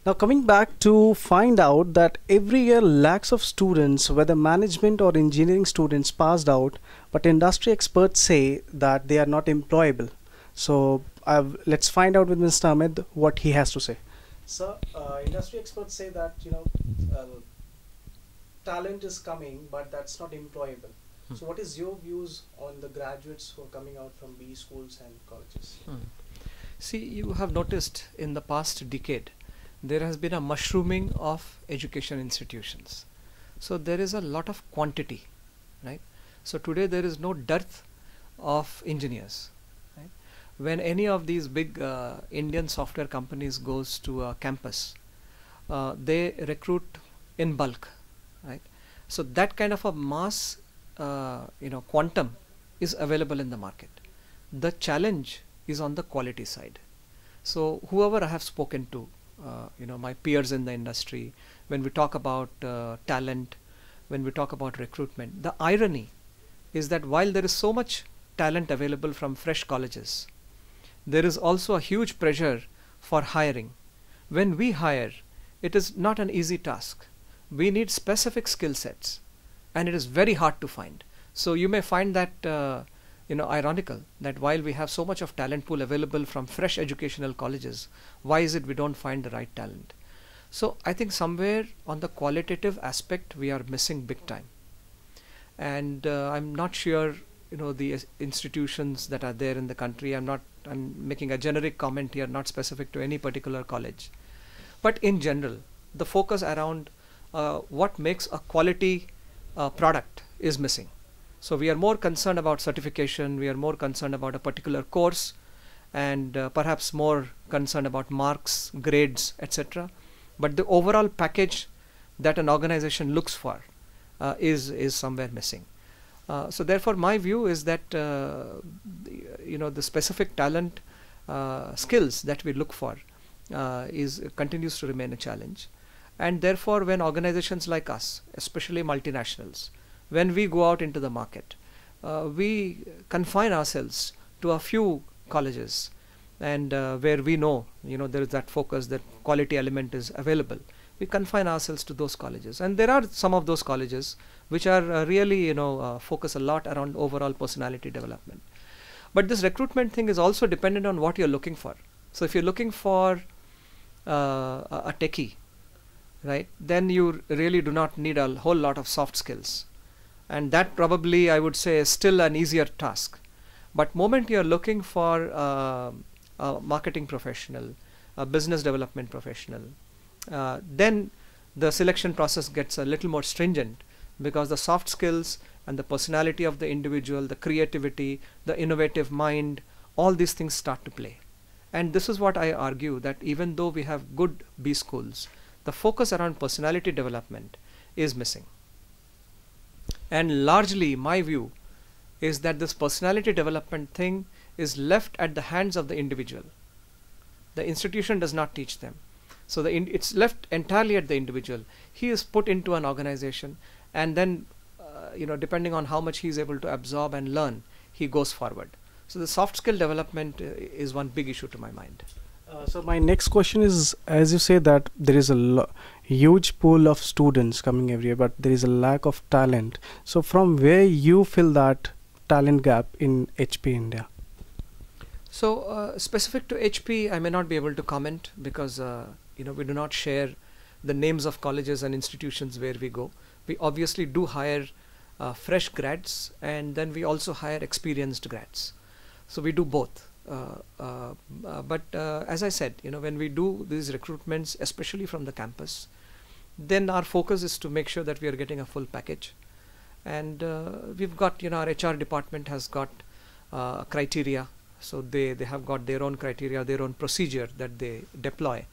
Now coming back to find out that every year lakhs of students, whether management or engineering students, passed out, but industry experts say that they are not employable. So let's find out with Mr. Amit what he has to say. Sir, industry experts say that talent is coming, but that's not employable. So what is your views on the graduates who are coming out from B schools and colleges? See, you have noticed in the past decade, there has been a mushrooming of education institutions. So there is a lot of quantity, right? So today there is no dearth of engineers, right? When any of these big Indian software companies goes to a campus, they recruit in bulk, right? So that kind of a mass quantum is available in the market. The challenge is on the quality side. So whoever I have spoken to, my peers in the industry, when we talk about talent, when we talk about recruitment, the irony is that while there is so much talent available from fresh colleges, there is also a huge pressure for hiring. When we hire, it is not an easy task. We need specific skill sets, and it is very hard to find. So you may find that ironical that while we have so much of talent pool available from fresh educational colleges, why is it we don't find the right talent? So I think somewhere on the qualitative aspect we are missing big time, and I'm not sure the institutions that are there in the country. I'm making a generic comment here, not specific to any particular college, but in general the focus around what makes a quality product is missing. So we are more concerned about certification, we are more concerned about a particular course, and perhaps more concerned about marks, grades, etc. But the overall package that an organization looks for is somewhere missing. So therefore my view is that the specific talent skills that we look for continues to remain a challenge. And therefore when organizations like us, especially multinationals, when we go out into the market, we confine ourselves to a few colleges, and where we know there is that focus, that quality element is available. We confine ourselves to those colleges, and there are some of those colleges which are really focus a lot around overall personality development. But this recruitment thing is also dependent on what you're looking for. So if you're looking for a techie, right, then you really do not need a whole lot of soft skills. And that probably I would say is still an easier task. But moment you're looking for a marketing professional, a business development professional, then the selection process gets a little more stringent, because the soft skills and the personality of the individual, the creativity, the innovative mind, all these things start to play. And this is what I argue, that even though we have good B schools, the focus around personality development is missing. And largely my view is that this personality development thing is left at the hands of the individual. The institution does not teach them. So it's left entirely at the individual. He is put into an organization, and then depending on how much he is able to absorb and learn, he goes forward. So the soft skill development is one big issue to my mind. So my next question is, as you say that there is a huge pool of students coming every year, but there is a lack of talent. So from where you fill that talent gap in HP India? So specific to HP, I may not be able to comment, because we do not share the names of colleges and institutions where we go. We obviously do hire fresh grads, and then we also hire experienced grads. So we do both. But as I said, when we do these recruitments, especially from the campus, then our focus is to make sure that we are getting a full package. And we've got, our HR department has got criteria. So they have got their own criteria, their own procedure that they deploy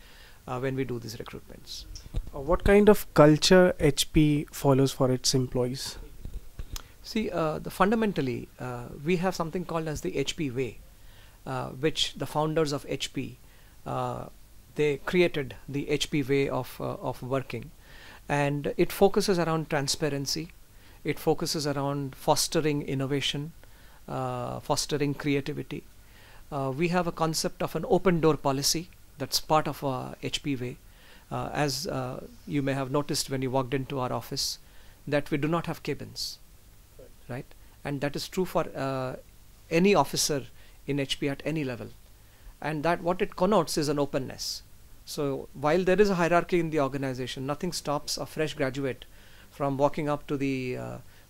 when we do these recruitments. What kind of culture HP follows for its employees? See, fundamentally, we have something called as the HP way, which the founders of HP, they created the HP way of working, and it focuses around transparency. It focuses around fostering innovation, fostering creativity. We have a concept of an open door policy that's part of our HP way. As you may have noticed when you walked into our office, that we do not have cabins, right? And that is true for any officer in HP at any level. And that what it connotes is an openness. So while there is a hierarchy in the organization, nothing stops a fresh graduate from walking up to the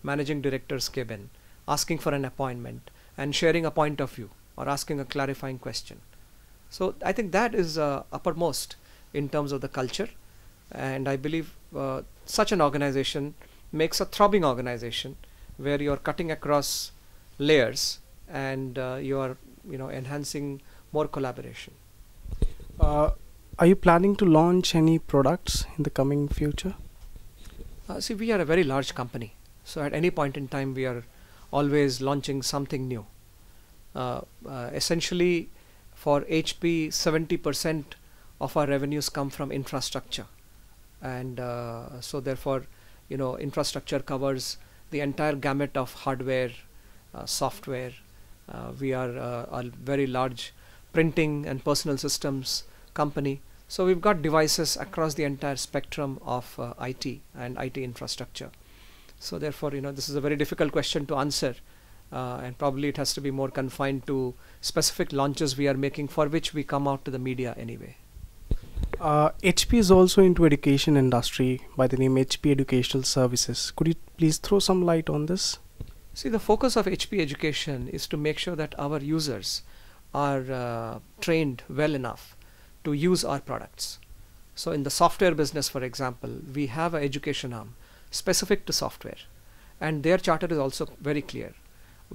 managing director's cabin, asking for an appointment and sharing a point of view or asking a clarifying question. So I think that is uppermost in terms of the culture, and I believe such an organization makes a throbbing organization where you are cutting across layers and you are enhancing more collaboration. Are you planning to launch any products in the coming future? See, we are a very large company, so at any point in time we are always launching something new. Essentially, for HP, 70% of our revenues come from infrastructure, and so therefore, infrastructure covers the entire gamut of hardware, software. We are a very large printing and personal systems company, so we've got devices across the entire spectrum of IT and IT infrastructure. So therefore, this is a very difficult question to answer, and probably it has to be more confined to specific launches we are making, for which we come out to the media anyway. HP is also into education industry by the name HP Educational Services. Could you please throw some light on this? See, the focus of HP Education is to make sure that our users are trained well enough to use our products. So in the software business, for example, we have an education arm specific to software, and their charter is also very clear.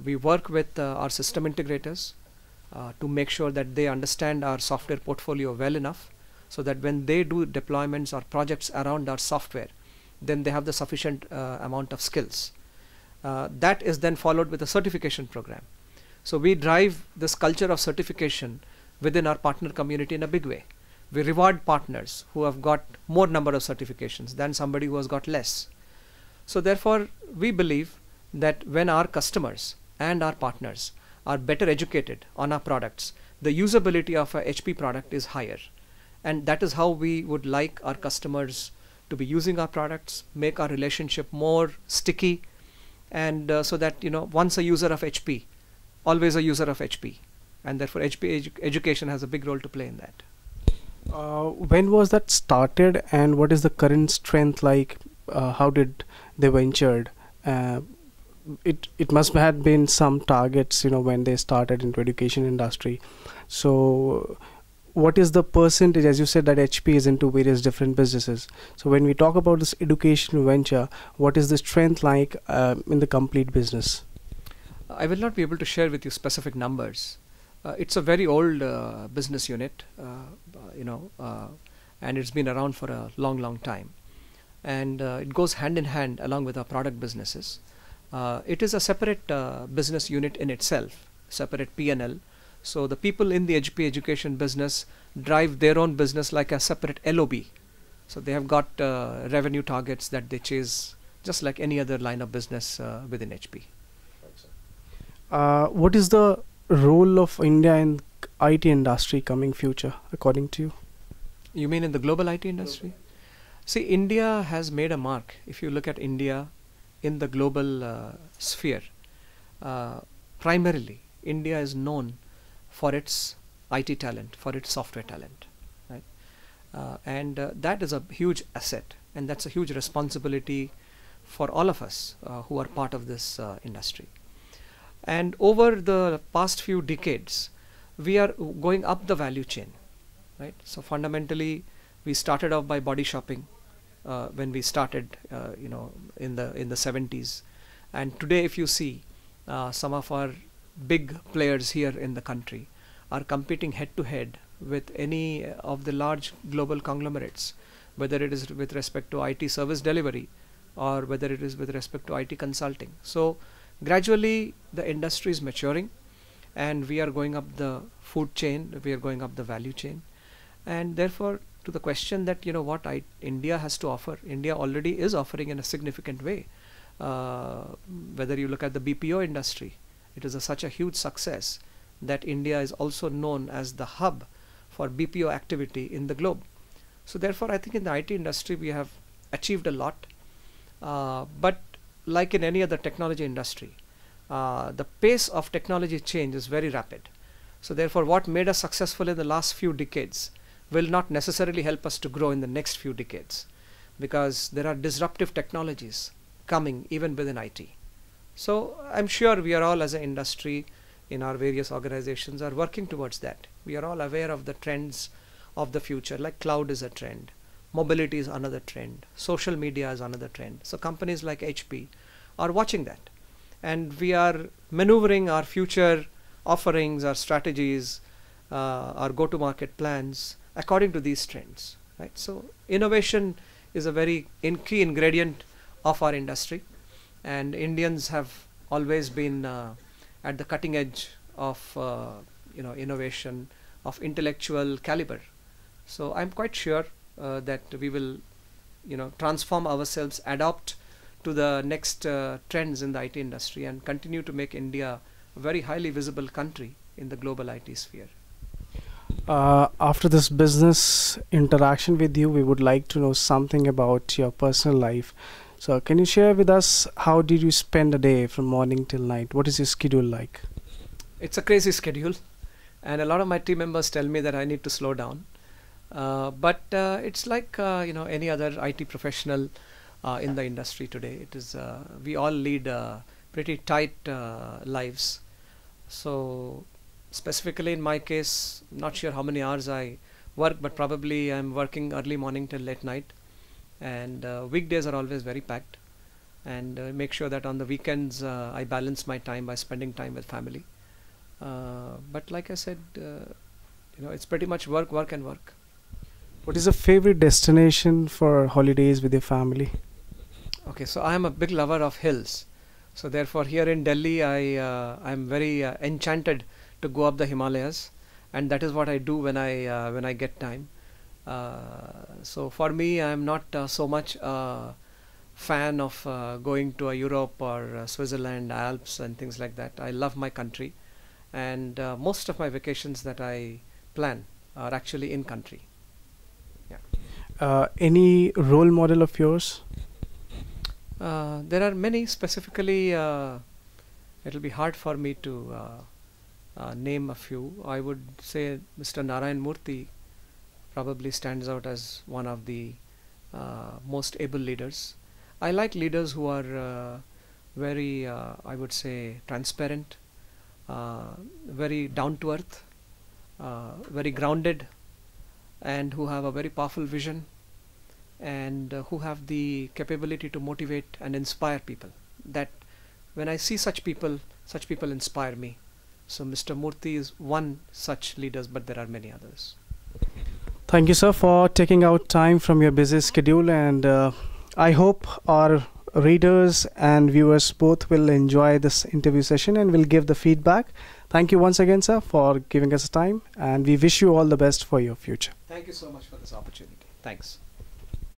We work with our system integrators to make sure that they understand our software portfolio well enough, so that when they do deployments or projects around our software, then they have the sufficient amount of skills. That is then followed with a certification program. So we drive this culture of certification within our partner community in a big way. We reward partners who have got more number of certifications than somebody who has got less. So therefore, we believe that when our customers and our partners are better educated on our products, the usability of a HP product is higher. And that is how we would like our customers to be using our products, make our relationship more sticky, and so that once a user of HP, always a user of HP, and therefore HP education has a big role to play in that. When was that started, and what is the current strength like? How did they ventured? It must have been some targets, when they started into education industry. So what is the percentage, as you said that HP is into various different businesses? So when we talk about this education venture, what is the strength like in the complete business? I will not be able to share with you specific numbers. It's a very old business unit, and it's been around for a long time. And it goes hand in hand along with our product businesses. It is a separate business unit in itself, separate P&L. So the people in the HP education business drive their own business like a separate LOB. So they have got revenue targets that they chase just like any other line of business within HP. What is the role of India in IT industry coming future, according to you? You mean in the global IT industry? See, India has made a mark. If you look at India in the global sphere, primarily India is known for its IT talent, for its software talent, right? And that is a huge asset, and that's a huge responsibility for all of us who are part of this industry. And over the past few decades, we are going up the value chain, right? So fundamentally, we started off by body shopping when we started, in the 70s, and today, if you see, some of our big players here in the country are competing head to head with any of the large global conglomerates, whether it is with respect to IT service delivery or whether it is with respect to IT consulting. So gradually the industry is maturing, and we are going up the food chain, we are going up the value chain. And therefore, to the question that what India has to offer, India already is offering in a significant way. Whether you look at the BPO industry, it is such a huge success that India is also known as the hub for BPO activity in the globe. So therefore, I think in the IT industry we have achieved a lot. But like in any other technology industry, the pace of technology change is very rapid. So therefore, what made us successful in the last few decades will not necessarily help us to grow in the next few decades, because there are disruptive technologies coming even within IT. So I'm sure we are all, as an industry in our various organizations, are working towards that. We are all aware of the trends of the future, like cloud is a trend, mobility is another trend, social media is another trend. So companies like HP are watching that, and we are maneuvering our future offerings, our strategies, our go-to-market plans according to these trends, right? So innovation is a very key ingredient of our industry, and Indians have always been at the cutting edge of innovation of intellectual caliber. So I'm quite sure that we will transform ourselves, adapt to the next trends in the IT industry, and continue to make India a very highly visible country in the global IT sphere. After this business interaction with you, we would like to know something about your personal life. So can you share with us, how did you spend a day from morning till night? What is your schedule like? It's a crazy schedule, and a lot of my team members tell me that I need to slow down. But it's like any other IT professional in the industry today. It is we all lead pretty tight lives. So specifically in my case, not sure how many hours I work, but probably I'm working early morning till late night, and weekdays are always very packed, and make sure that on the weekends I balance my time by spending time with family. But like I said, it's pretty much work, work and work. What is a favorite destination for holidays with your family? Okay, so I am a big lover of hills. So therefore, here in Delhi, I'm very enchanted to go up the Himalayas, and that is what I do when I get time. So for me, I'm not so much a fan of going to Europe or Switzerland, Alps and things like that. I love my country, and most of my vacations that I plan are actually in country. Any role model of yours? There are many. Specifically, it'll be hard for me to name a few. I would say Mr. Narayan Murthy probably stands out as one of the most able leaders. I like leaders who are very, I would say, transparent, very down to earth, very grounded, and who have a very powerful vision, and who have the capability to motivate and inspire people. That when I see such people inspire me. So Mr. Murthy is one such leader, but there are many others. Thank you, sir, for taking out time from your busy schedule, and I hope our readers and viewers both will enjoy this interview session and will give the feedback. Thank you once again, sir, for giving us time, and we wish you all the best for your future. Thank you so much for this opportunity. Thanks.